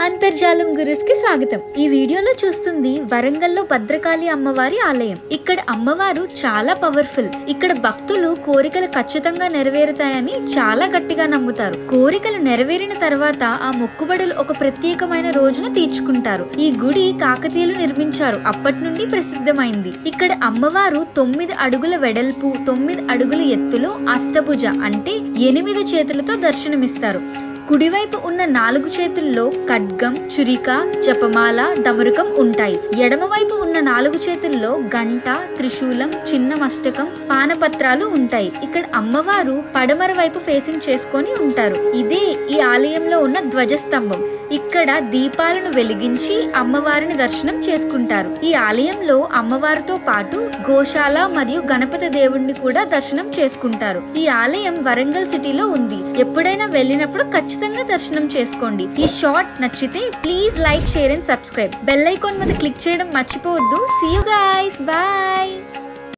అంతర్జాలం గురుస్ కి స్వాగతం. ఈ వీడియోలో చూస్తుంది వరంగల్లో భద్రకాళి అమ్మవారి ఆలయం. ఇక్కడ అమ్మవారు చాలా పవర్ఫుల్. ఇక్కడ భక్తులు కోరికలు ఖచ్చితంగా నెరవేరుతాయని చాలా గట్టిగా నమ్ముతారు. కోరికలు నెరవేరిన తర్వాత ఆ మొక్కుబడులు ఒక ప్రత్యేకమైన రోజున తీర్చుకుంటారు. ఈ గుడి కాకతీయులు నిర్మించారు. అప్పటి నుండి ప్రసిద్ధమైంది. ఇక్కడ అమ్మవారు 9 అడుగుల వెడల్పు, 9 అడుగుల ఎత్తులో అష్టభుజ అంటే 8 చేతులతో దర్శనమిస్తారు. కుడివైపు ఉన్న 4 చేతుల్లో ఖడ్గం, చురిక, జపమాల, డమరుకం ఉంటాయి. ఎడమవైపు ఉన్న 4 చేతుల్లో గంట, త్రిశూలం, చిన్న మస్తకం, పానపత్రాలు ఉంటాయి. ఇక్కడ అమ్మవారు పడమర వైపు ఫేసింగ్ చేసుకొని ఉంటారు. ఇదే ఈ ఆలయంలో ఉన్న ధ్వజస్తంభం. ఇక్కడ దీపాలను వెలిగించి అమ్మవారిని దర్శనం చేసుకుంటారు. ఈ ఆలయంలో అమ్మవారితో పాటు గోశాల మరియు గణపతి దేవుణ్ణి కూడా దర్శనం చేసుకుంటారు. ఈ ఆలయం వరంగల్ సిటీలో ఉంది. ఎప్పుడైనా వెళ్ళినప్పుడు ఖచ్చితంగా దర్శనం చేసుకోండి. ఈ షార్ట్ నచ్చితే please like, share and subscribe. Bell icon మీద క్లిక్ చేయడం మర్చిపోవద్దు. See you guys, by.